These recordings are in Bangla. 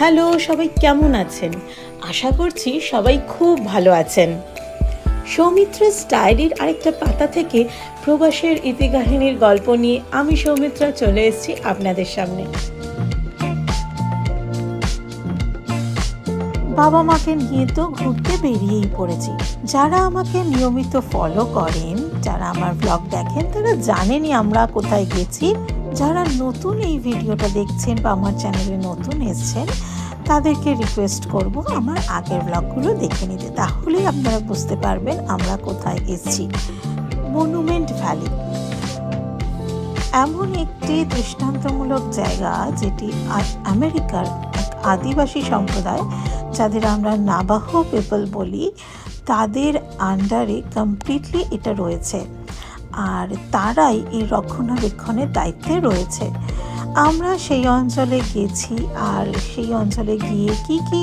হ্যালো, সবাই কেমন আছেন? আশা করছি সবাই খুব ভালো আছেন। সৌমিত্রা's ডায়েরির আরেকটা পাতা থেকে প্রবাসের ইতিকাহিনীর গল্প নিয়ে আমি সৌমিত্রা চলে এসেছি আপনাদের সামনে। বাবা মাকে নিয়ে তো ঘুরতে বেরিয়েই পড়েছি। যারা আমাকে নিয়মিত ফলো করেন, যারা আমার ব্লগ দেখেন, তারা জানেনই আমরা কোথায় গেছি। যারা নতুন এই ভিডিওটা দেখছেন বা আমার চ্যানেলে নতুন এসেছেন, তাদেরকে রিকোয়েস্ট করব আমার আগের ব্লগগুলো দেখে নিতে, তাহলেই আপনারা বুঝতে পারবেন আমরা কোথায় এসেছি। মনুমেন্ট ভ্যালি এমন একটি দৃষ্টান্তমূলক জায়গা যেটি আমেরিকার এক আদিবাসী সম্প্রদায়, যাদের আমরা নাভাহো পিপল বলি, তাদের আন্ডারে কমপ্লিটলি এটা রয়েছে, আর তারাই এই রক্ষণাবেক্ষণের দায়িত্বে রয়েছে। আমরা সেই অঞ্চলে গেছি, আর সেই অঞ্চলে গিয়ে কি কি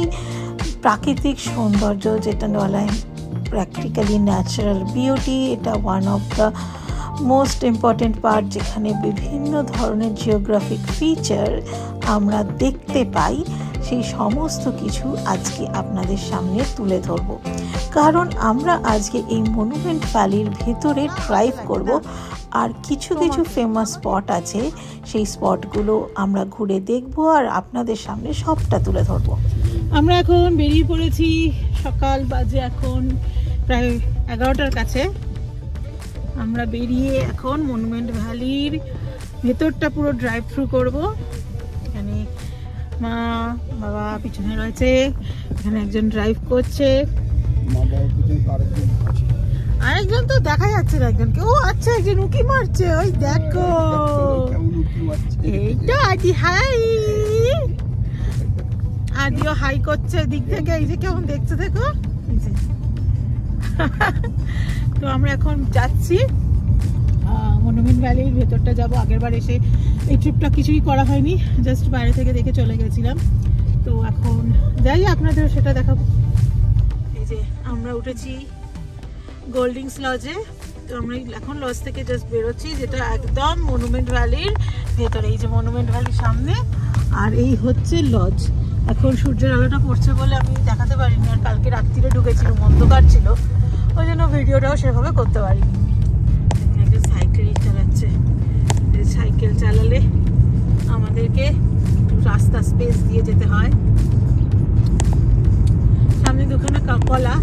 প্রাকৃতিক সৌন্দর্য, যেটা বলা প্র্যাকটিক্যালি ন্যাচারাল বিউটি, এটা one of the most important part, যেখানে বিভিন্ন ধরনের জিওগ্রাফিক ফিচার আমরা দেখতে পাই। সেই সমস্ত কিছু আজকে আপনাদের সামনে তুলে ধরব, কারণ আমরা আজকে এই মনুমেন্ট ভ্যালির ভেতরে ড্রাইভ করব, আর কিছু কিছু ফেমাস স্পট আছে, সেই স্পটগুলো আমরা ঘুরে দেখব আর আপনাদের সামনে সবটা তুলে ধরব। আমরা এখন বেরিয়ে পড়েছি, সকাল বাজে এখন প্রায় 11টার কাছে। আমরা বেরিয়ে এখন মনুমেন্ট ভ্যালির ভেতরটা পুরো ড্রাইভ থ্রু করব। এখানে মা বাবা পিছনে রয়েছে, এখানে একজন ড্রাইভ করছে, আরেকজন তো দেখা যাচ্ছে না, একজনকে। ও আচ্ছা, একজন উকি মারছে, ওই দেখো, এইটা আদি হাই, আদিও হাই করছে দিক থেকে, এই যে কেমন দেখছে দেখো। তো আমরা এখন যাচ্ছি মনুমেন্ট ভ্যালির ভেতরটা যাব। আগেরবার এসে এই ট্রিপটা কিছুই করা হয়নি, জাস্ট বাইরে থেকে দেখে চলে গেছিলাম। তো এখন যাই, আপনাদের সেটা দেখাবো। এই যে আমরা উঠেছি গোল্ডিংস লজে। তো আমরা এখন লজ থেকে জাস্ট বেরোচ্ছি, যেটা একদম মনুমেন্ট ভ্যালির ভেতরে। এই যে মনুমেন্ট ভ্যালির সামনে, আর এই হচ্ছে লজ। এখন সূর্যের আলোটা পড়ছে বলে আমি দেখাতে পারিনি, আর কালকে রাত্রিরে ঢুকেছিলাম, অন্ধকার ছিল, ওই জন্য ভিডিওটাও সেভাবে করতে পারিনি। একজন সাইকেল চালাচ্ছে, সাইকেল চালালে আমাদেরকে রাস্তা স্পেস দিয়ে যেতে হয়। সামনে দুখানা কলা,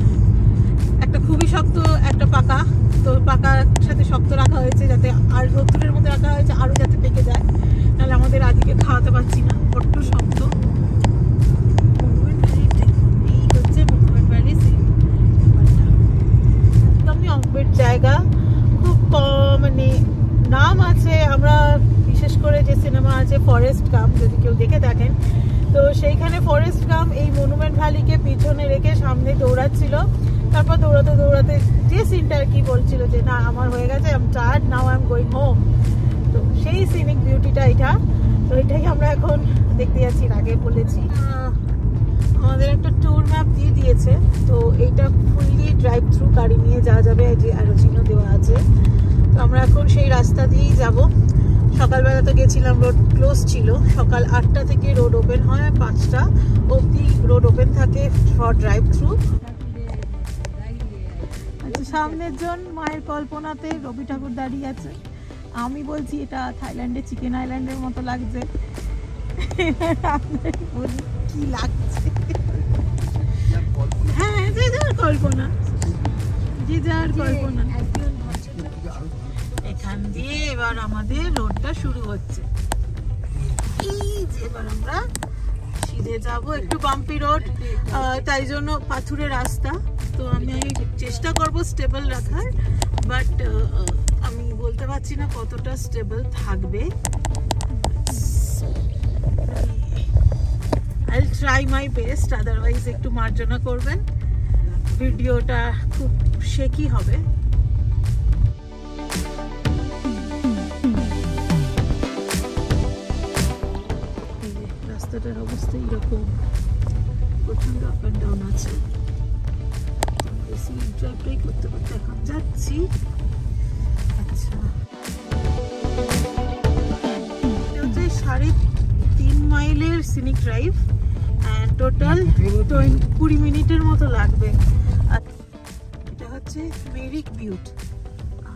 একটা খুবই শক্ত, একটা পাকা। তো পাকার সাথে শক্ত রাখা হয়েছে, যাতে আর রোদ্দুরের মধ্যে রাখা হয়েছে আরো যাতে পেকে যায়, নাহলে আমাদের আদিকে খাওয়াতে পারছি না, বড্ড শক্ত। এই হচ্ছে মনুমেন্ট ভ্যালি, একদমই অম্বের জায়গা, খুব কম মানে নাম আছে। আমরা বিশেষ করে যে সিনেমা আছে ফরেস্ট গাম্প, যদি কেউ দেখে থাকেন, তো সেইখানে ফরেস্ট গাম্প এই মনুমেন্ট ভ্যালিকে পিছনে রেখে সামনে দৌড়াচ্ছিল। তারপর দৌড়াতে দৌড়াতে যে সিনটা আর কি বলছিল যে না আমার হয়ে গেছে, I am tired, now I am going home. তো সেই সিনিক বিউটিটা এটা। তো এটাই আমরা এখন দেখতে যাচ্ছি। আগে বলেছি আমাদের একটা ট্যুর ম্যাপ দিয়ে দিয়েছে, তো এইটা ফুললি ড্রাইভ থ্রু গাড়ি নিয়ে যাওয়া যাবে, যে আরো চিহ্ন দেওয়া আছে। তো আমরা এখন সেই রাস্তা দিয়েই যাব। সকালবেলা তো গেছিলাম, রোড ক্লোজ ছিল। সকাল 8টা থেকে রোড ওপেন হয়, 5টা অবধি রোড ওপেন থাকে ফর ড্রাইভ থ্রু। সামনের জন মায়ের কল্পনাতে রবি ঠাকুর দাঁড়িয়ে আছে। আমি বলছি এটা থাইল্যান্ডের চিকেন আইল্যান্ডের মতো লাগছে, কি লাগছে। হ্যাঁ, যে যার কল্পনা, যে যার কল্পনা। এখান দিয়ে এবার আমাদের রোডটা শুরু হচ্ছে। এই যে এবার আমরা সিধে যাব, একটু বাম্পি রোড, তাই জন্য পাথুরে রাস্তা। তো আমি চেষ্টা করব স্টেবল রাখার, বাট আমি বলতে পারছি না কতটা স্টেবল থাকবে। I will try my best, otherwise একটু মার্জনা করবেন, ভিডিওটা খুব শেকি হবে। রাস্তাটার অবস্থা এরকম, প্রচন্ড আপ অ্যান্ড ডাউন আছে। বেশি ড্রাইভটাই করতে করতে এখন যাচ্ছি। আচ্ছা, এটা হচ্ছে 3.5 মাইলের সিনিক ড্রাইভ। টোটাল 20 মিনিটের মতো লাগবে। এটা হচ্ছে মেরিক বিউট,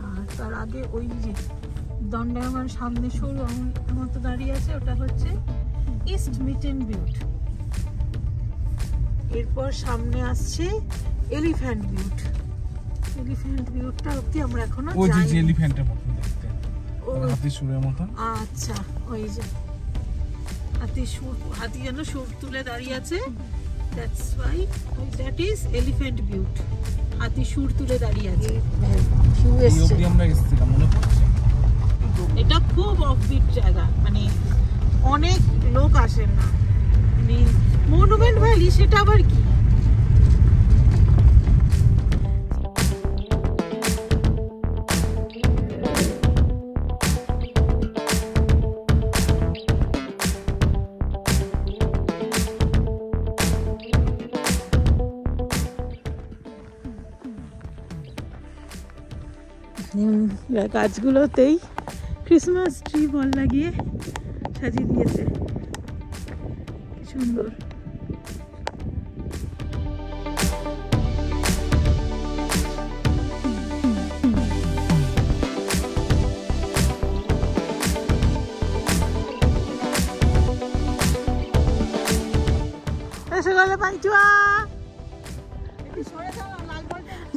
আর তার আগে ওই যে দণ্ডায়মান সামনে সরু আমার মতো দাঁড়িয়ে আছে, ওটা হচ্ছে ইস্ট মিটেন বিউট। এরপর সামনে আসছে এলিফ্যান্ট বিউট। এলিফ্যান্ট বিউটটা অবধি আমরা এখনো যাইনি। ওই যে এলিফ্যান্টের মতো দেখতে, হাতির সুরের মতো। আচ্ছা, ওই যে হাতি যেন সুর তুলে দাঁড়িয়ে আছে, that's why that is Elephant Butte. হাতি সুর তুলে দাঁড়িয়ে আছে। আমরা এসেছিলাম মনে পড়ছে। এটা খুব অফবিট জায়গা, মানে অনেক লোক আসেন না। মনুমেন্ট ভ্যালি সেটা আবার কি? গাছগুলোতেই ক্রিসমাস ট্রি বল লাগিয়ে সাজিয়ে দিয়েছে, কি সুন্দর।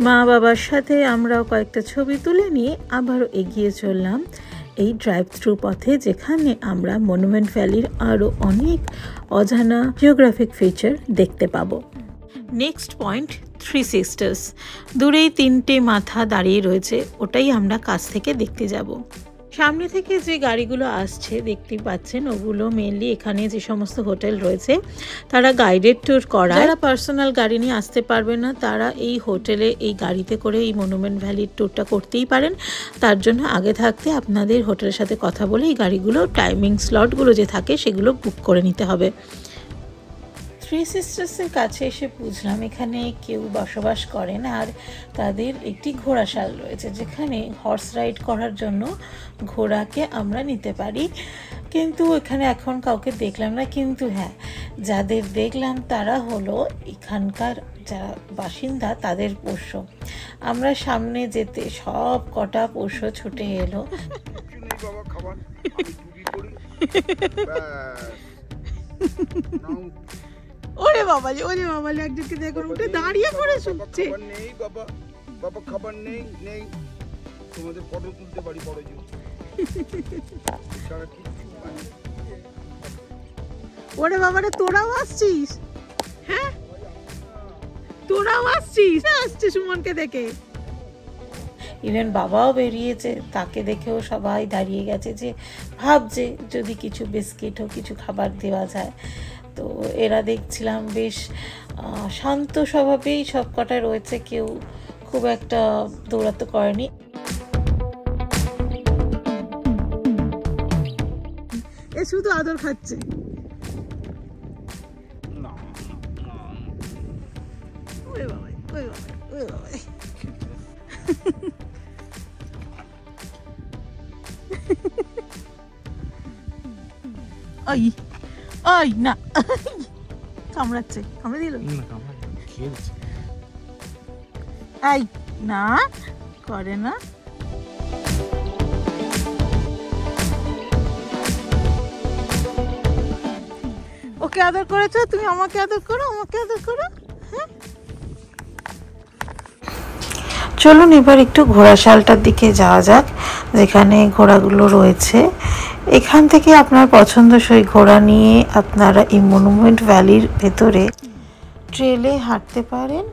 মা বাবার সাথে আমরাও কয়েকটা ছবি তুলে নিয়ে আবারও এগিয়ে চললাম এই ড্রাইভ থ্রু পথে, যেখানে আমরা মনুমেন্ট ভ্যালির আরও অনেক অজানা জিওগ্রাফিক ফিচার দেখতে পাবো। Next point three sisters. দূরেই তিনটে মাথা দাঁড়িয়ে রয়েছে, ওটাই আমরা কাছ থেকে দেখতে যাব। সামনে থেকে যে গাড়িগুলো আসছে দেখতে পাচ্ছেন, ওগুলো মেনলি এখানে যে সমস্ত হোটেল রয়েছে তারা গাইডেড ট্যুর করায়। যারা পার্সোনাল গাড়ি নিয়ে আসতে পারবে না তারা এই হোটেলে এই গাড়িতে করে এই মনুমেন্ট ভ্যালির ট্যুরটা করতেই পারেন। তার জন্য আগে থাকতে আপনাদের হোটেলের সাথে কথা বলে এই গাড়িগুলো টাইমিং স্লটগুলো যে থাকে সেগুলো বুক করে নিতে হবে। থ্রি সিস্টার্সের কাছে এসে বুঝলাম এখানে কেউ বসবাস করেন, আর তাদের একটি ঘোড়াশাল রয়েছে যেখানে হর্স রাইড করার জন্য ঘোড়াকে আমরা নিতে পারি। কিন্তু এখানে এখন কাউকে দেখলাম না, কিন্তু হ্যাঁ, যাদের দেখলাম তারা হলো এখানকার যারা বাসিন্দা, তাদের পোষ্য। আমরা সামনে যেতে সব কটা পোষ্য ছুটে এলো। ওরে বাবাজি, ওরে বাবাজি, একজনকে দেখুন উঠে দাঁড়িয়ে পড়ে শুনছে। নেই বাবা, বাবা খাবার নেই, নেই তোমাদের ফটো তুলতে পারি বড় জোর। ওরে বাবারে, তোরাও আসছিস? হ্যাঁ, তোরাও আসছিস? আসছে সুমনকে দেখে। ইভেন বাবাও বেরিয়েছে, তাকে দেখেও সবাই দাঁড়িয়ে গেছে, যে ভাবছে যদি কিছু বিস্কিট ও কিছু খাবার দেওয়া যায়। তো এরা দেখছিলাম বেশ শান্ত স্বভাবেই সব কটা রয়েছে, কেউ খুব একটা দৌড়াতে করেনি। এ শুধু আদর খাচ্ছে। ওরে বাবা, ওরে বাবা, ওরে বাবা। ওই ওই না, কামড়াচ্ছে, কামড়ে দিল। এই না, করে না। ওকে আদর করেছো, তুমি আমাকে আদর করো, আমাকে আদর করো। হ্যাঁ, চলুন এবার একটু ঘোড়াশালটার দিকে যাওয়া যাক, যেখানে ঘোড়াগুলো রয়েছে। এখান থেকে আপনার পছন্দসই ঘোড়া নিয়ে আপনারা এই মনুমেন্ট ভ্যালির ভেতরে ট্রেলে হাঁটতে পারেন।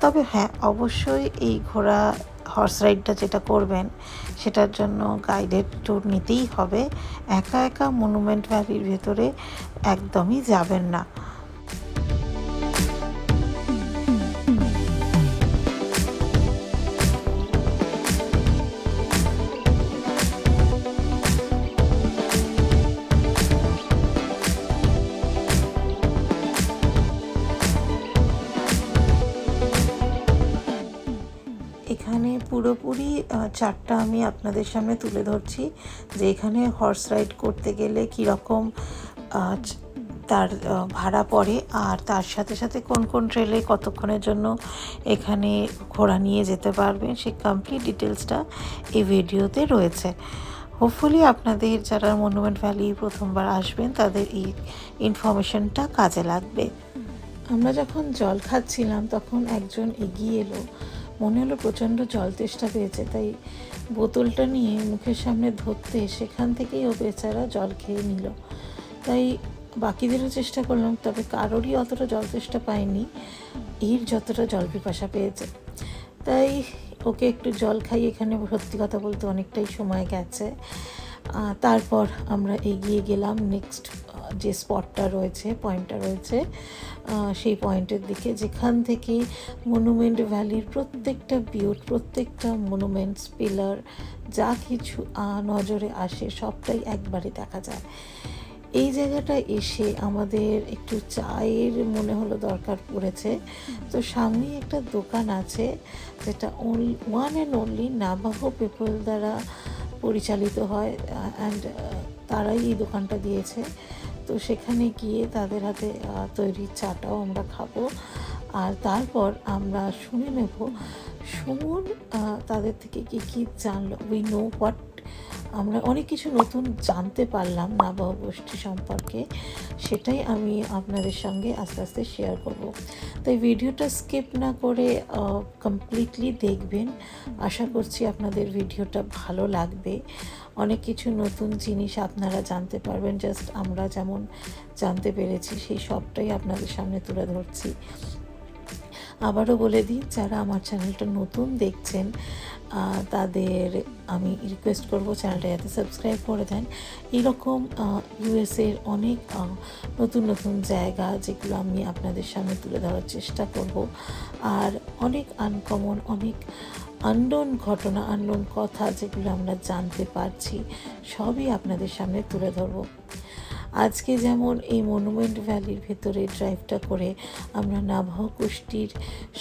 তবে হ্যাঁ, অবশ্যই এই ঘোড়া হর্স রাইডটা যেটা করবেন সেটার জন্য গাইডেড ট্যুর নিতেই হবে। একা একা মনুমেন্ট ভ্যালির ভেতরে একদমই যাবেন না। এখানে পুরোপুরি চারটা আমি আপনাদের সামনে তুলে ধরছি, যে এখানে হর্স রাইড করতে গেলে কীরকম তার ভাড়া পড়ে, আর তার সাথে সাথে কোন কোন ট্রেলে কতক্ষণের জন্য এখানে ঘোরা নিয়ে যেতে পারবেন সেই কমপ্লিট ডিটেলসটা এই ভিডিওতে রয়েছে। হোপফুলি আপনাদের যারা মনুমেন্ট ভ্যালি প্রথমবার আসবেন তাদের এই ইনফরমেশনটা কাজে লাগবে। আমরা যখন জল খাচ্ছিলাম তখন একজন এগিয়ে এলো, মনে হলো প্রচণ্ড জল তেষ্টা পেয়েছে, তাই বোতলটা নিয়ে মুখের সামনে ধরতে সেখান থেকেই ও বেচারা জল খেয়ে নিল। তাই বাকিদেরও চেষ্টা করলাম, তবে কারোরই অতটা জল তেষ্টা পায়নি এর যতটা জল পিপাসা পেয়েছে। তাই ওকে একটু জল খাই, এখানে সত্যি কথা বলতে অনেকটাই সময় গেছে। তারপর আমরা এগিয়ে গেলাম নেক্সট যে স্পটটা রয়েছে, পয়েন্টটা রয়েছে সেই পয়েন্টের দিকে, যেখান থেকে মনুমেন্ট ভ্যালির প্রত্যেকটা বিউট, প্রত্যেকটা মনুমেন্টস, পিলার যা কিছু নজরে আসে সবটাই একবারে দেখা যায়। এই জায়গাটা এসে আমাদের একটু চায়ের মনে হলো দরকার পড়েছে, তো সামনেই একটা দোকান আছে যেটা ওয়ান অ্যান্ড অনলি নাভাহো পিপল দ্বারা পরিচালিত হয়, অ্যান্ড তারাই এই দোকানটা দিয়েছে। তো সেখানে গিয়ে তাদের হাতে তৈরি চাটাও আমরা খাবো, আর তারপর আমরা শুনে নেব সুমন তাদের থেকে কী জানলো। উই নো হোয়াট, আমরা অনেক কিছু নতুন জানতে পারলাম নাভাহো গোষ্ঠী সম্পর্কে, সেটাই আমি আপনাদের সঙ্গে আস্তে আস্তে শেয়ার করব। তাই ভিডিওটা স্কিপ না করে কমপ্লিটলি দেখবেন। আশা করছি আপনাদের ভিডিওটা ভালো লাগবে, অনেক কিছু নতুন জিনিস আপনারা জানতে পারবেন। জাস্ট আমরা যেমন জানতে পেরেছি সেই সবটাই আপনাদের সামনে তুলে ধরছি। আবারও বলে দিই, যারা আমার চ্যানেলটা নতুন দেখছেন তাদের আমি রিকোয়েস্ট করব চ্যানেলটা যাতে সাবস্ক্রাইব করে দেন। এরকম ইউএসএর অনেক নতুন নতুন জায়গা যেগুলো আমি আপনাদের সামনে তুলে ধরার চেষ্টা করব, আর অনেক আনকমন, অনেক আননোন ঘটনা, আননোন কথা যেগুলো আমরা জানতে পারছি সবই আপনাদের সামনে তুলে ধরব। আজকে যেমন এই মনুমেন্ট ভ্যালির ভেতরে ড্রাইভটা করে আমরা নাভাহো গোষ্ঠীর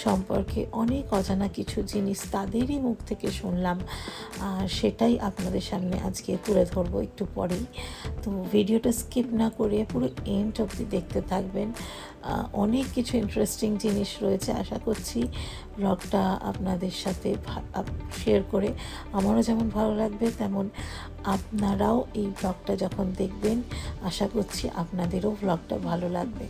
সম্পর্কে অনেক অজানা কিছু জিনিস তাদেরই মুখ থেকে শুনলাম, আর সেটাই আপনাদের সামনে আজকে তুলে ধরবো একটু পরেই। তো ভিডিওটা স্কিপ না করে পুরো এন্ড অবধি দেখতে থাকবেন, অনেক কিছু ইন্টারেস্টিং জিনিস রয়েছে। আশা করছি ব্লগটা আপনাদের সাথে শেয়ার করে আমারও যেমন ভালো লাগবে, তেমন আপনারাও এই ব্লগটা যখন দেখবেন আশা করছি আপনাদেরও ব্লগটা ভালো লাগবে।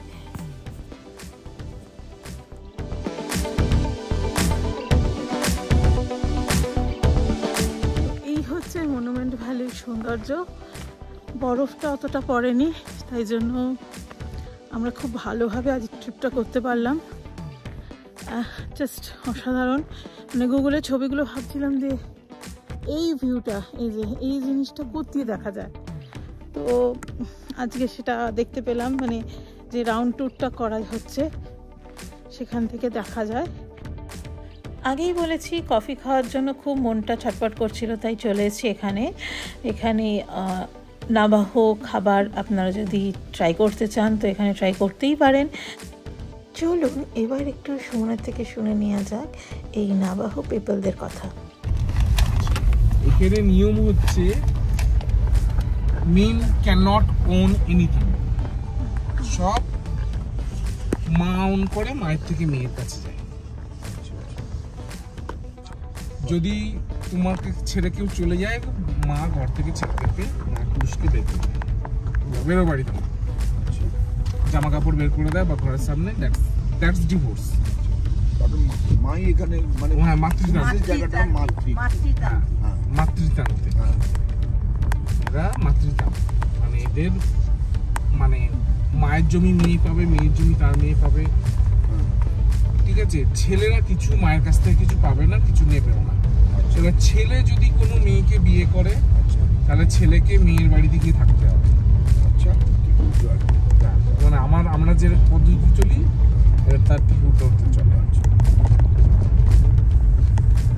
এই হচ্ছে মনুমেন্ট ভ্যালির সৌন্দর্য। বরফটা অতটা পড়েনি, তাই জন্য আমরা খুব ভালোভাবে আজ ট্রিপটা করতে পারলাম। জাস্ট অসাধারণ, মানে গুগলে ছবিগুলো ভাবছিলাম যে এই ভিউটা, এই যে এই জিনিসটা কোথায় দেখা যায়, তো আজকে সেটা দেখতে পেলাম, মানে যে রাউন্ড ট্যুরটা করা হচ্ছে সেখান থেকে দেখা যায়। আগেই বলেছি কফি খাওয়ার জন্য খুব মনটা ছটপট করছিল, তাই চলে এসেছি এখানে নাভাহো খাবার আপনারা যদি ট্রাই করতে চান তো এখানে ট্রাই করতেই পারেন। চলুন এবার একটু সুমনের থেকে শুনে নেওয়া যাক এই নাভাহো পিপলদের কথা। এখানে নিয়ম হচ্ছে মেন ক্যানট ওন এনিথিং, সব মা ওন করে, মায়ের থেকে মেয়ের কাছে যায়। যদি তোমাকে ছেড়ে কেউ চলে যায়, মা ঘর থেকে ছেলেকে পুরুষকে বের করে দেয়, বেরো বাড়ি থেকে, জামা কাপড় বের করে দেয় বা ঘরের সামনে, দ্যাটস ডিভোর্স। মাই এখানে মানে হ্যাঁ, মাতৃতান্ত্রিক জায়গাটা মাতৃতান্ত্রিক, এরা মাতৃতান্ত্রিক, মানে এদের মানে মায়ের জমি মেয়ে পাবে, মেয়ের জমি তার মেয়ে পাবে, ঠিক আছে। ছেলেরা কিছু মায়ের কাছ থেকে কিছু পাবে না, কিছু নেবেও না। সেটা ছেলে যদি কোনো মেয়েকে বিয়ে করে তাহলে ছেলেকে মেয়ের বাড়িতে গিয়ে থাকতে হবে। আচ্ছা, মানে আমরা যে পদ্ধতি চলি তার ঠিক উল্টো চলে।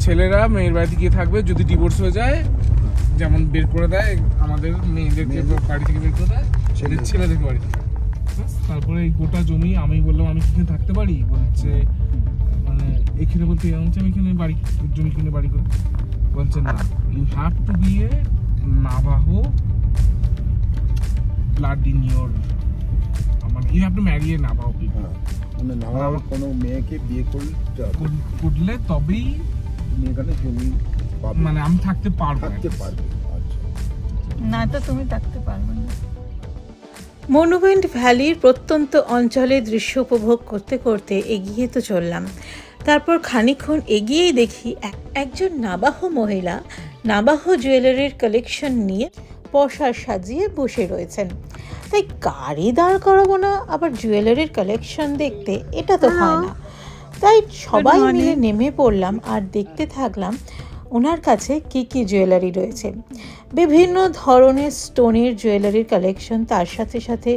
ছেলেরা মেয়ের বাড়িতে গিয়ে থাকবে, যদি ডিভোর্স হয়ে যায় যেমন বের করে দেয়, আমাদের মেয়েদেরকে বাড়ি থেকে বের করে দেয়, ছেলেদেরকে বাড়ি থেকে। তারপরে এই গোটা জমি আমি বললাম আমি কিনে থাকতে পারি, বলছে মানে এখানে বলতে আমি এখানে বাড়ি জমি কিনে বাড়ি করি, বলছে না, you have to be a Navajo blood in your, you have to marry a Navajo people. মানে নাবাও কোনো মেয়েকে বিয়ে করলে তবেই তুমি এখানে জমি পাবে, মানে আমি থাকতে পারবো। আচ্ছা, না তো তুমি থাকতে পারবে না। মনুমেন্ট ভ্যালির প্রত্যন্ত অঞ্চলে দৃশ্য উপভোগ করতে করতে এগিয়ে তো চললাম। তারপর খানিকক্ষণ এগিয়েই দেখি একজন নাবাহো মহিলা নাবাহো জুয়েলারির কালেকশন নিয়ে পশার সাজিয়ে বসে রয়েছেন। তাই গাড়ি দাঁড় করাবো না আবার জুয়েলারির কালেকশন দেখতে, এটা তো হয় না। তাই সবাই মিলে নেমে পড়লাম আর দেখতে থাকলাম ওনার কাছে কি কি জুয়েলারি রয়েছে। বিভিন্ন ধরনের স্টোনের জুয়েলারির কালেকশন, তার সাথে সাথে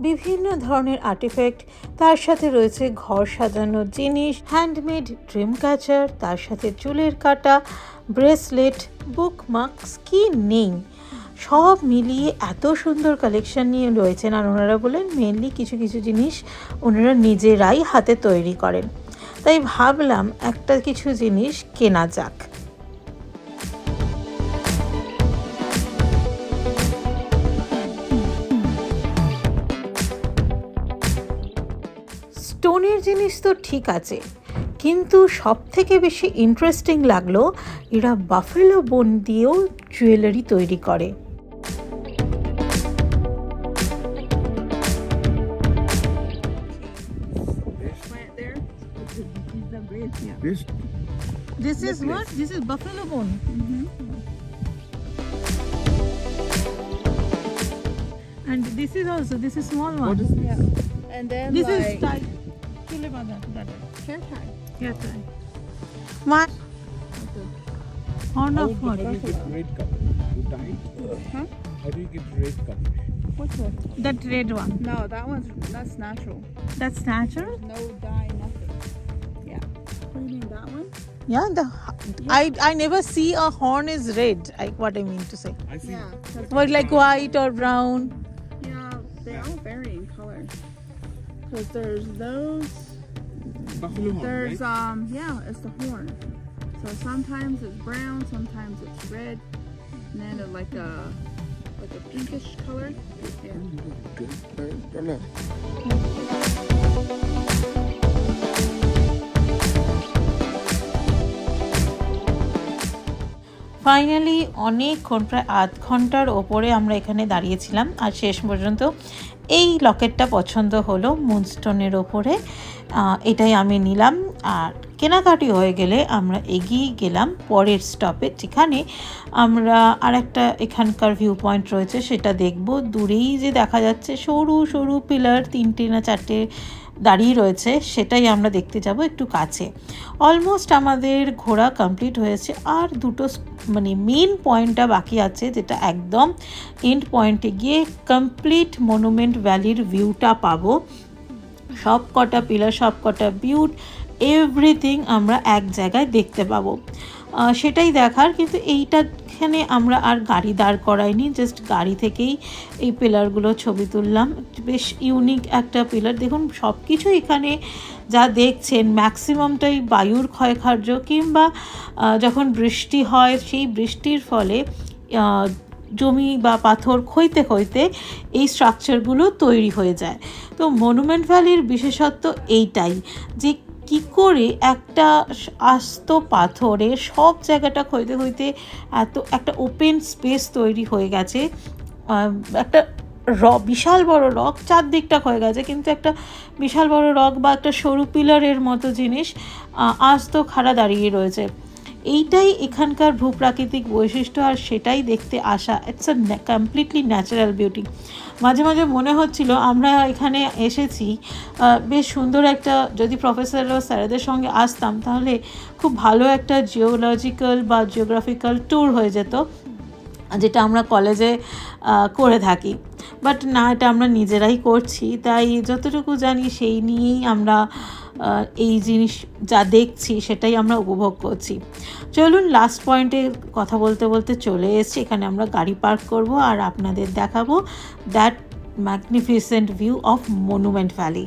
বিভিন্ন ধরনের আর্টিফ্যাক্ট, তার সাথে রয়েছে ঘর সাজানোর জিনিস, হ্যান্ডমেড ড্রিম ক্যাচার, তার সাথে চুলের কাটা, ব্রেসলেট, বুকমার্কস, কি নেই। সব মিলিয়ে এত সুন্দর কালেকশন নিয়ে রয়েছেন। আর ওনারা বলেন মেনলি কিছু কিছু জিনিস ওনারা নিজেরাই হাতে তৈরি করেন। তাই ভাবলাম একটা কিছু জিনিস কেনা যাক। স্টোনের জিনিস তো ঠিক আছে, কিন্তু সব থেকে বেশি ইন্টারেস্টিং লাগলো এরা বাফেলো বোন দিয়েও জুয়েলারি তৈরি করে। This is what? This is buffalo bone. And this is also, this is small one. What is this? Yeah. And then This like is tied. Chule bada, that is. hair tie. Hair tie. What? Horn of what? How do you get red color? You dye it? Huh? How do you get red color? What's that? That red one. No, that's natural. That's natural? No dye, nothing. Yeah. What do you mean, that one? Yeah, I never see a horn is red. What I mean to say. I see. Yeah. That's What, like white or brown? Yeah, they all vary in color. Cause there's those. Buffalo horn, There's right? yeah, it's the horn. So sometimes it's brown, sometimes it's red, and then like a pinkish color. Yeah. Finally অনেকক্ষণ, প্রায় আধ ঘন্টার ওপরে আমরা এখানে দাঁড়িয়েছিলাম। আর শেষ পর্যন্ত এই লকেটটা পছন্দ হলো মুনস্টোনের ওপরে, এটাই আমি নিলাম। আর কেনাকাটি হয়ে গেলে আমরা এগিয়ে গেলাম পরের স্টপে, যেখানে আমরা আর একটা এখানকার ভিউ পয়েন্ট রয়েছে সেটা দেখব। দূরেই যে দেখা যাচ্ছে সরু সরু পিলার 3টে না 4টে দাঁড়িয়ে রয়েছে, সেটাই আমরা দেখতে যাব একটু কাছে। অলমোস্ট আমাদের ঘোরা কমপ্লিট হয়েছে, আর দুটো মানে মেন পয়েন্টটা বাকি আছে, যেটা একদম এন্ড পয়েন্টে গিয়ে কমপ্লিট মনুমেন্ট ভ্যালির ভিউটা পাবো। সব কটা পিলার, সব কটা বিউট, এভরিথিং আমরা এক জায়গায় দেখতে পাবো। সেটাই দেখার। কিন্তু এইটাখানে আমরা আর গাড়ি দাঁড় করাইনি, জাস্ট গাড়ি থেকেই এই পিলারগুলো ছবি তুললাম। বেশ ইউনিক একটা পিলার। দেখুন সব কিছু এখানে যা দেখছেন ম্যাক্সিমামটাই বায়ুর ক্ষয়কার্য, কিংবা যখন বৃষ্টি হয় সেই বৃষ্টির ফলে জমি বা পাথর ক্ষইতে ক্ষইতে এই স্ট্রাকচারগুলো তৈরি হয়ে যায়। তো মনুমেন্ট ভ্যালির বিশেষত্ব এইটাই যে কি করে একটা আস্ত পাথরে সব জায়গাটা ক্ষইতে ক্ষইতে এত একটা ওপেন স্পেস তৈরি হয়ে গেছে। একটা বিশাল বড় রক, চারদিকটা ক্ষয়ে গেছে, কিন্তু একটা বিশাল বড় রক বা একটা সরু পিলারের মতো জিনিস আস্ত খাড়া দাঁড়িয়ে রয়েছে। এইটাই এখানকার ভূপ্রাকৃতিক বৈশিষ্ট্য, আর সেটাই দেখতে আসা। It's a completely natural beauty. মাঝে মাঝে মনে হচ্ছিল আমরা এখানে এসেছি বেশ সুন্দর একটা, যদি প্রফেসর ও স্যারেদের সঙ্গে আসতাম তাহলে খুব ভালো একটা জিওলজিক্যাল বা জিওগ্রাফিক্যাল ট্যুর হয়ে যেত, যেটা আমরা কলেজে করে থাকি। বাট না, এটা আমরা নিজেরাই করছি। তাই যতটুকু জানি সেই নিয়েই আমরা এই জিনিস যা দেখছি সেটাই আমরা উপভোগ করছি। চলুন লাস্ট পয়েন্টে কথা বলতে বলতে চলে এসেছি। এখানে আমরা গাড়ি পার্ক করব আর আপনাদের দেখাবো that magnificent view of monument valley.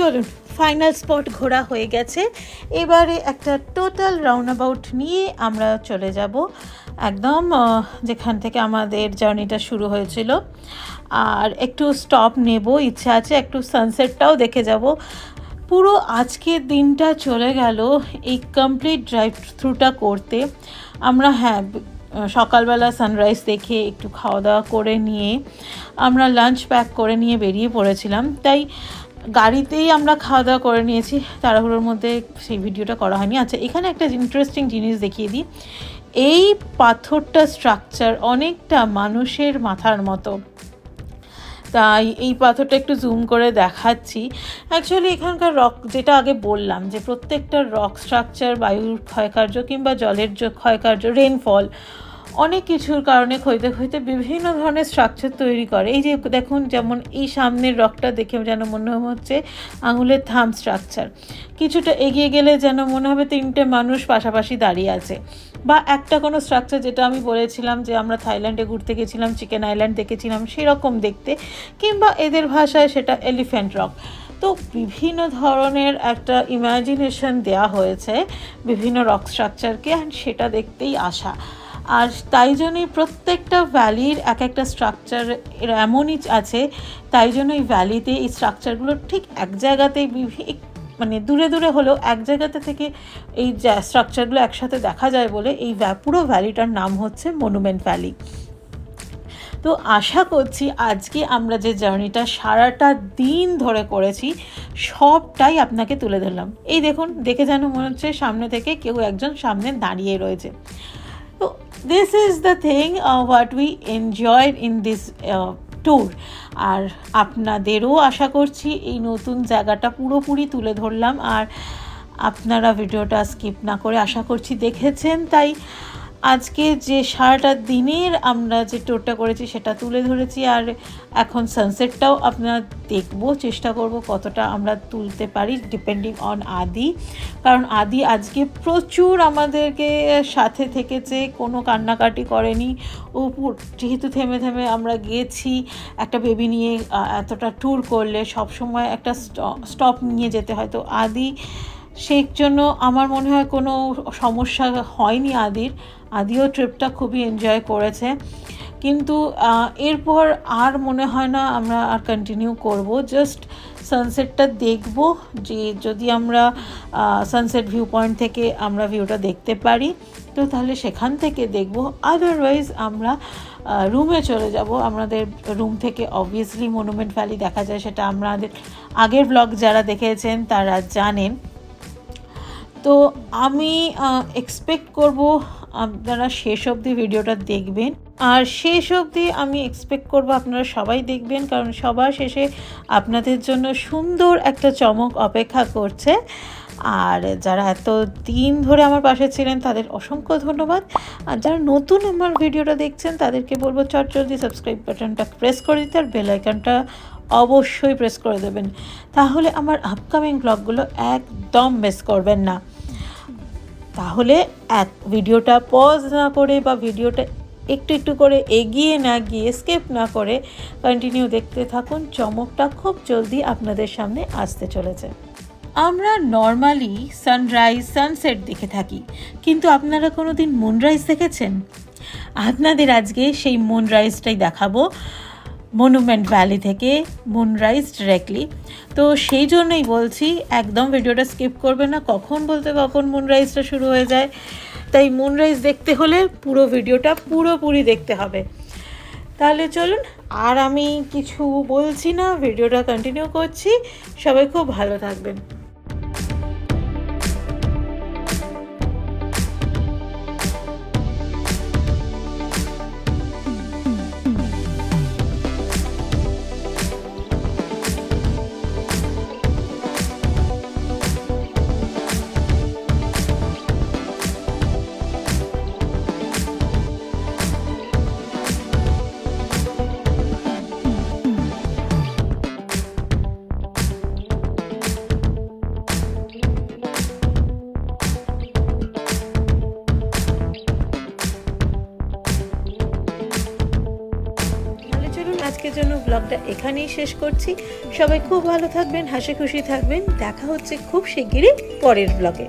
চলুন, ফাইনাল স্পট ঘোরা হয়ে গেছে। এবারে একটা টোটাল রাউন্ড অ্যাবাউট নিয়ে আমরা চলে যাব একদম যেখান থেকে আমাদের জার্নিটা শুরু হয়েছিল। আর একটু স্টপ নেব, ইচ্ছা আছে একটু সানসেটটাও দেখে যাব। পুরো আজকের দিনটা চলে গেল এই কমপ্লিট ড্রাইভ থ্রুটা করতে। আমরা সকালবেলা সানরাইজ দেখে একটু খাওয়া দাওয়া করে নিয়ে আমরা লাঞ্চ প্যাক করে নিয়ে বেরিয়ে পড়েছিলাম, তাই গাড়িতেই আমরা খাওয়া দাওয়া করে নিয়েছি, তাড়াহুড়োর মধ্যে সেই ভিডিওটা করা হয়নি। আচ্ছা, এখানে একটা ইন্টারেস্টিং জিনিস দেখিয়ে দিই। এই পাথরটা স্ট্রাকচার অনেকটা মানুষের মাথার মতো, তাই এই পাথরটা একটু জুম করে দেখাচ্ছি। অ্যাকচুয়ালি এখানকার রক, যেটা আগে বললাম যে প্রত্যেকটা রক স্ট্রাকচার বায়ুর ক্ষয়কার্য কিংবা জলের ক্ষয়কার্য, রেনফল, অনেক কিছুর কারণে ক্ষয়তে ক্ষয়তে বিভিন্ন ধরনের স্ট্রাকচার তৈরি করে। এই যে দেখুন, যেমন এই সামনের রকটা দেখে যেন মনে হচ্ছে আঙুলের থাম স্ট্রাকচার, কিছুটা এগিয়ে গেলে যেন মনে হবে তিনটে মানুষ পাশাপাশি দাঁড়িয়ে আছে, বা একটা কোনো স্ট্রাকচার, যেটা আমি বলেছিলাম যে আমরা থাইল্যান্ডে ঘুরতে গেছিলাম, চিকেন আইল্যান্ড দেখেছিলাম, সেরকম দেখতে, কিংবা এদের ভাষায় সেটা এলিফ্যান্ট রক। তো বিভিন্ন ধরনের একটা ইমাজিনেশন দেওয়া হয়েছে বিভিন্ন রক স্ট্রাকচারকে, অ্যান্ড সেটা দেখতেই আসা। আর তাই জন্যই প্রত্যেকটা ভ্যালির এক একটা স্ট্রাকচার এমনই আছে, তাই জন্য এই ভ্যালিতে এই স্ট্রাকচারগুলো ঠিক এক জায়গাতেই মানে দূরে দূরে হলেও এক জায়গাতে থেকে এই স্ট্রাকচারগুলো একসাথে দেখা যায় বলে এই পুরো ভ্যালিটার নাম হচ্ছে মনুমেন্ট ভ্যালি। তো আশা করছি আজকে আমরা যে জার্নিটা সারাটা দিন ধরে করেছি সবটাই আপনাকে তুলে ধরলাম। এই দেখুন, দেখে যেন মনে হচ্ছে সামনে থেকে কেউ একজন সামনে দাঁড়িয়ে রয়েছে। তো this is the thing what we enjoyed in this tour. আর আপনাদেরও আশা করছি এই নতুন জায়গাটা পুরোপুরি তুলে ধরলাম, আর আপনারা ভিডিওটা স্কিপ না করে আশা করছি দেখেছেন। তাই আজকে যে সারাটা দিনের আমরা যে ট্যুরটা করেছি সেটা তুলে ধরেছি, আর এখন সানসেটটাও আপনারা দেখবো, চেষ্টা করব কতটা আমরা তুলতে পারি, ডিপেন্ডিং অন আদি। কারণ আদি আজকে প্রচুর আমাদেরকে সাথে থেকেছে, কোনো কান্নাকাটি করেনি। যেহেতু থেমে থেমে আমরা গিয়েছি, একটা বেবি নিয়ে এতটা ট্যুর করলে সবসময় একটা স্টপ নিয়ে যেতে হয়, তো আদি সেই জন্য আমার মনে হয় কোনো সমস্যা হয়নি আদিও ট্রিপটা খুবই এনজয় করেছে। কিন্তু এরপর আর মনে হয় না আমরা আর কন্টিনিউ করব, জাস্ট সানসেটটা দেখব, যে যদি আমরা সানসেট ভিউ পয়েন্ট থেকে আমরা ভিউটা দেখতে পারি তো তাহলে সেখান থেকে দেখব, আদারওয়াইজ আমরা রুমে চলে যাব। আমাদের রুম থেকে অবভিয়াসলি মনুমেন্ট ভ্যালি দেখা যায়, সেটা আমাদের আগের ব্লগ যারা দেখেছেন তারা জানেন। তো আমি এক্সপেক্ট করব আপনারা শেষ অবধি ভিডিওটা দেখবেন, আর শেষ অবধি আমি এক্সপেক্ট করব আপনারা সবাই দেখবেন, কারণ সবার শেষে আপনাদের জন্য সুন্দর একটা চমক অপেক্ষা করছে। আর যারা এত দিন ধরে আমার পাশে ছিলেন তাদের অসংখ্য ধন্যবাদ, আর যারা নতুন আমার ভিডিওটা দেখছেন তাদেরকে বলবো চটজলদি সাবস্ক্রাইব বাটনটা প্রেস করে দিতে, আর বেল আইকনটা অবশ্যই প্রেস করে দেবেন, তাহলে আমার আপকামিং ব্লগগুলো একদম মিস করবেন না। তাহলে ভিডিওটা পজ না করে বা ভিডিওটা একটু একটু করে এগিয়ে না গিয়ে স্কিপ না করে কন্টিনিউ দেখতে থাকুন, চমকটা খুব জলদি আপনাদের সামনে আসতে চলেছে। আমরা নর্মালি সানরাইজ সানসেট দেখে থাকি, কিন্তু আপনারা কোনো দিন মুনরাইজ দেখেছেন? আপনাদের আজকে সেই মুনরাইজটাই দেখাবো, মনুমেন্ট ভ্যালি থেকে মুনরাইজ ডিরেক্টলি। তো সেই জন্যই বলছি একদম ভিডিওটা স্কিপ করবে না, কখন বলতে কখন মুনরাইজটা শুরু হয়ে যায়। তাই মুনরাইজ দেখতে হলে পুরো ভিডিওটা পুরোপুরি দেখতে হবে। তাহলে চলুন, আর আমি কিছু বলছি না, ভিডিওটা কন্টিনিউ করছি। সবাই খুব ভালো থাকবেন। আজকের জন্য ব্লগটা এখানেই শেষ করছি। সবাই খুব ভালো থাকবেন, হাসি খুশি থাকবেন। দেখা হচ্ছে খুব শিগগিরই পরের ব্লগে।